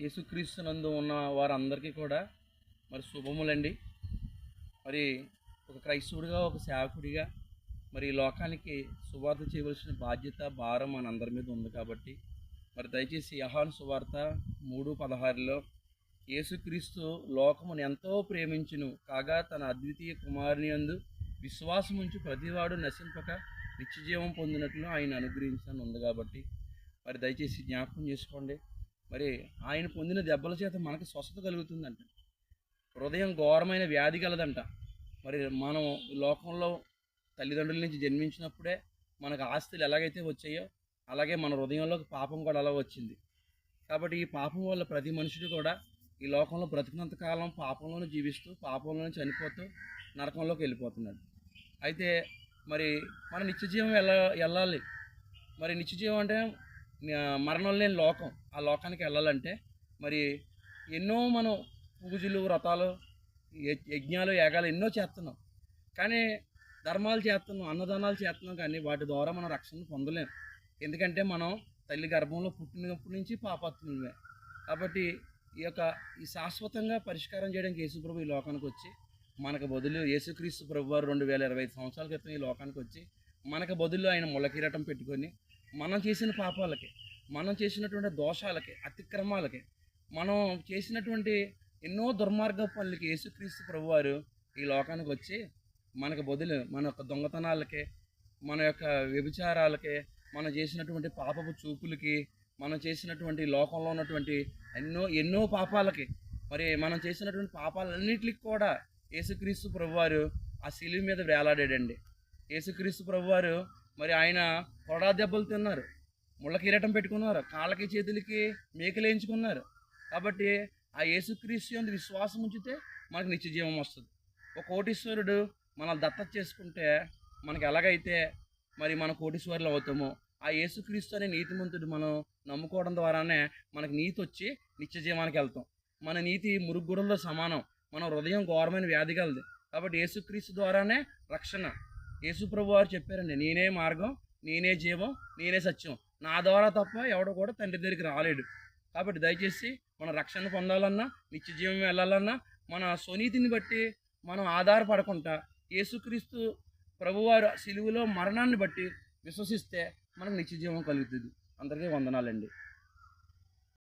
యేసుక్రీస్తునందు ఉన్న వారందరికీ కూడా మరి శుభములండి. మరి ఒక క్రైస్తవుడిగా, ఒక సేవకుడిగా మరి ఈ లోకానికి సువార్త చేయవలసిన బాధ్యత, భారం మనందరి మీద ఉంది కాబట్టి మరి దయచేసి యోహాను సువార్త 3:16లో యేసుక్రీస్తు లోకమును ఎంతో ప్రేమించును కాగా తన అద్వితీయ కుమారుని యందు విశ్వాసముంచి ప్రతివాడు నశింపక నిత్యజీవం పొందినట్లు ఆయన అనుగ్రహించని ఉంది కాబట్టి మరి దయచేసి జ్ఞాపకం చేసుకోండి. మరి ఆయన పొందిన దెబ్బల చేత మనకు స్వస్థత కలుగుతుందంట. హృదయం ఘోరమైన వ్యాధి కలదంట. మరి మనం ఈ లోకంలో తల్లిదండ్రుల నుంచి జన్మించినప్పుడే మనకు ఆస్తులు ఎలాగైతే వచ్చాయో అలాగే మన హృదయంలోకి పాపం కూడా అలా వచ్చింది. కాబట్టి ఈ పాపం వల్ల ప్రతి మనుషుడు కూడా ఈ లోకంలో బ్రతికినంత కాలం పాపంలోనే జీవిస్తూ, పాపంలోనే చనిపోతూ నరకంలోకి వెళ్ళిపోతున్నాడు. అయితే మరి మన నిత్యజీవం వెళ్ళాలి. మరి నిత్యజీవం అంటే మరణం లేని లోకం. ఆ లోకానికి వెళ్ళాలంటే మరి ఎన్నో మనం పూజలు, వ్రతాలు, యజ్ఞాలు, యాగాలు ఎన్నో చేస్తున్నాం. కానీ ధర్మాలు చేస్తున్నాం, అన్నదానాలు చేస్తున్నాం, కానీ వాటి ద్వారా మనం రక్షణ పొందలేం. ఎందుకంటే మనం తల్లి గర్భంలో పుట్టినప్పటి నుంచి పాపాత్ములమే. కాబట్టి ఈ శాశ్వతంగా పరిష్కారం చేయడానికి యేసుప్రభు ఈ లోకానికి వచ్చి మనకు బదులు యేసుక్రీస్తు ప్రభు వారు 2025 సంవత్సరాల క్రితం ఈ లోకానికి వచ్చి మనకు బదులు ఆయన ముళ్ళ కిరీటం పెట్టుకొని మనం చేసిన పాపాలకి, మనం చేసినటువంటి దోషాలకి, అతిక్రమాలకి, మనం చేసినటువంటి ఎన్నో దుర్మార్గ పనులకి యేసుక్రీస్తు ప్రభువారు ఈ లోకానికి వచ్చి మనకు బదులు మన యొక్క దొంగతనాలకి, మన యొక్క వ్యభిచారాలకి, మనం చేసినటువంటి పాపపు చూపులకి, మనం చేసినటువంటి లోకంలో ఉన్నటువంటి ఎన్నో పాపాలకి, మరి మనం చేసినటువంటి పాపాలన్నిటికి కూడా యేసుక్రీస్తు ప్రభువారు ఆ శిలువ మీద వేలాడాడండి. యేసుక్రీస్తు ప్రభువారు మరి ఆయన కొడా దెబ్బలు తిన్నారు, ముళ్ళ కిరీటం పెట్టుకున్నారు, కాళ్ళకి చేతులకి మేకలు వేయించుకున్నారు. కాబట్టి ఆ యేసుక్రీస్తు యందు విశ్వాసం ఉంచితే మనకు నిత్యజీవం వస్తుంది. ఒక కోటీశ్వరుడు మనల్ని దత్తత చేసుకుంటే మనకి ఎలాగైతే మరి మన కోటీశ్వరులు అవుతామో, ఆ యేసుక్రీస్తు అనే నీతిమంతుడు మనం నమ్ముకోవడం ద్వారానే మనకు నీతి వచ్చి నిత్యజీవానికి వెళ్తాం. మన నీతి మురుగుగుడంలో సమానం. మన హృదయం ఘోరమైన వ్యాధి కలది. కాబట్టి యేసుక్రీస్తు ద్వారానే రక్షణ. యేసు ప్రభు వారు చెప్పారండి, నేనే మార్గం, నేనే జీవం, నేనే సత్యం, నా ద్వారా తప్ప ఎవడో కూడా తండ్రి దగ్గరికి రాలేడు. కాబట్టి దయచేసి మన రక్షణ పొందాలన్నా, నిత్యజీవం వెళ్ళాలన్నా మన స్వనీతిని బట్టి మనం ఆధారపడకుండా యేసుక్రీస్తు ప్రభువారు సిలువలో మరణాన్ని బట్టి విశ్వసిస్తే మనకు నిత్యజీవం కలుగుతుంది. అందరికీ వందనాలండి.